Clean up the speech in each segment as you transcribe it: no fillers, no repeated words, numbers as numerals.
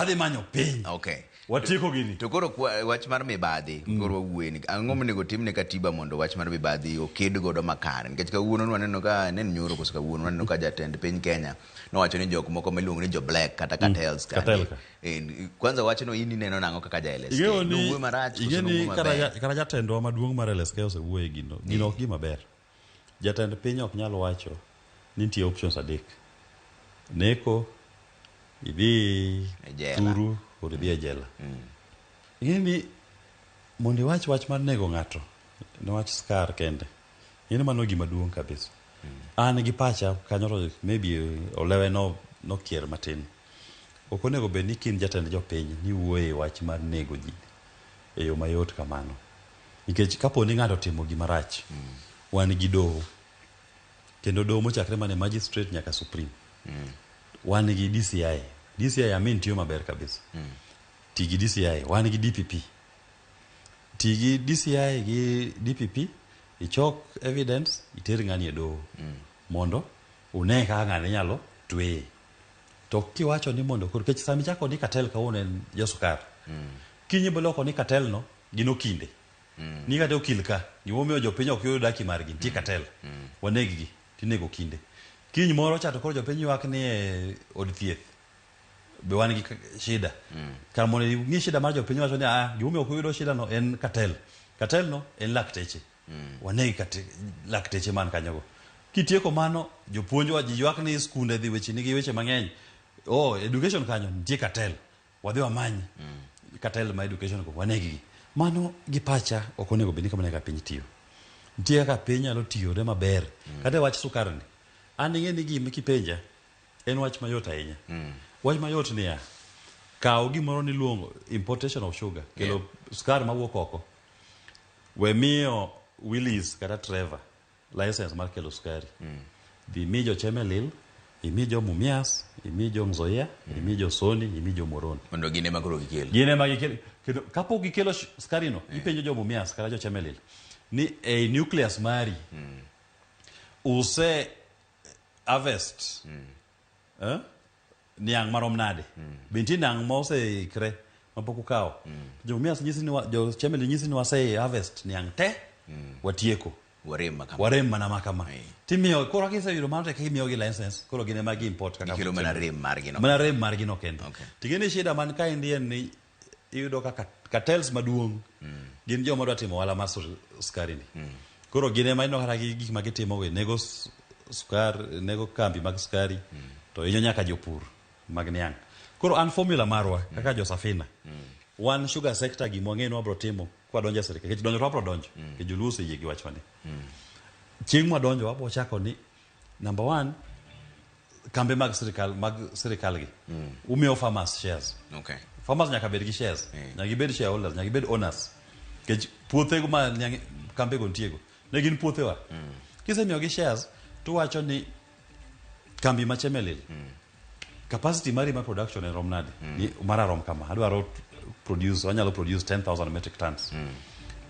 wadhi manyo piny. Okay. Watieko gini. To koro wach mar mibadhi, koro wueni, ang'o monego timne katiba mondo wach mar mibadhi oked godo makare. Nikech kawuono waneno ka nen nyoro koso kawuono waneno ka jatend piny Kenya nowacho ni jok moko miluongo ni jo black kata cartels kwanza wachno in neno nango kaka ja LSK. Wuoyo marach ingeni kara jatendwa maduong' mar LSK osewuoye gino. Gino ok gima ber. Jatend piny ok nyalo wacho ni nitie options adek. Neko idhi turu kod idhi e jela. Ingeni mondo iwach wach mar nego ng'ato ne wach skar kende. Ingeni mano gima duong' kabisa. An gi pacha kanyo to maybe olewe no kier matin. Ok onego bed ni kin jatend jopiny ni wuoye wach mar nego ji e yo mayot kamano. Nikech kapo ni ng'ato timo gima rach, wan gi doho. Kendo doho mochakre mane magistrate nyaka supreme. Wan gi DCI. DCI amin tiyo maber kabisa. Tigi DCI, wan gi DPP. Tigi DCI gi DPP, ichok evidence, iter ng'ani e doho. Mondo une ka ng'ani nyalo tweye. To kiwacho ni mondo koro kech sami chako ni cartel ka unen jasukar. Kinyi boloko ni cartel no gino kinde. Ni kate okil ka, gimomiyo jopiny ok yudo daki margi, nitie cartel. Wanegi gi tinego kinde. Kinyi moro chato koro jopiny ywak ni e od thieth. Be wan gi shida. Kar mondo ng'i shida mar jopiny wacho ni gimomiyo ok yudo shida no en cartel. Cartel no en lakteche. Wanegi lakteche man kanyogo. Kitieko mano jopuonjwa ji ywak ni skunde dhi weche nigi weche mang'eny. Education kanyo nitie cartel. Wadhi wamany cartel ma education ko wanegi. Mano gi pacha ok onego bed ni kamane ka piny tiyo. Nitie ka piny nyalo tiyore maber. Kata wach sukari ni. An ing'e ni gima kipenja en wach mayot ahinya. Wach mayot niya. Kaw gimoro ni luongo importation of sugar. Kelo sukari mawuok oko. We miyo Willis kata Trevor license mar kelo sukari. Dhi mi jo Chemelil, imi jo Mumias, imi jo Nzoia, imi jo Soni, imi jo Moroni. Mondo gine makoro gikelo. Gine magikelo. Kapo gikelo sukari no, ipenjo jo Mumias kata jo Chemelil. Ni nucleus mari. Use harvest. Niang marom nade. Binti nang ma ose ikre mapok ukawo. Jo Mumias nyisi ni jo Chemelil nyisi ni wase harvest niang te watieko. Warem mana makama. Timiyo koro kise yudo mano tek imiyo gi license koro gine magi import kaka kilo mana rem margino. Mana rem margino kendo. Tigeni shida man ka indien ni iyudo ka cartels maduong' gin joma dwa timo wala mar sukari ni. Koro gine ma ino kata gik ma gitimo go nego sukar, nego kambi mag sukari to inyo nyaka jopur mag niang'. Koro an formula marwa kaka jo Safina. One sugar sector gimo ng'e no bro timo kwa donja sirkal. Kech donjo wapro donjo. Ke julusi yigi wachwani. Chieng' ma donjo wapo chako ni number 1 kambe mag sirkal gi. Umiyo farmers shares. Okay. Farmers nyaka bed gi shares. Nyaka bed shareholders, nyaka bed owners. Kech puothe go ma kambe go ntiego. Ne gin puothe wa. Kise miyo gi shares to wacho ni kambi ma Chemelil. Capacity mari ma production en rom nade. Ni mararom kama. Adwaro wanyalo produce 10,000 metric tons.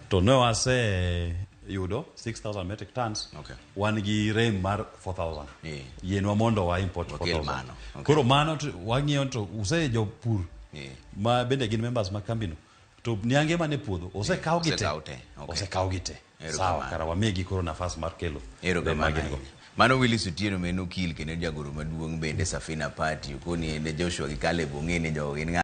To no ase yudo 6,000 metric tons. Wan gi rem mar 4,000. Yenwa mondo wa import 4,000. Koro mano wang'iyo to use jo pur. Ma bende gin members ma kambino. To niange mane puodho ose kaw gite. Ose kaw gite. Sawa kara wamegi koro nafas mar kelo. Mano Willis Otieno meno kil kendo jagoro maduong' bende Safina Party. Koni ende Joshua gi Caleb ong'e ni jogo gin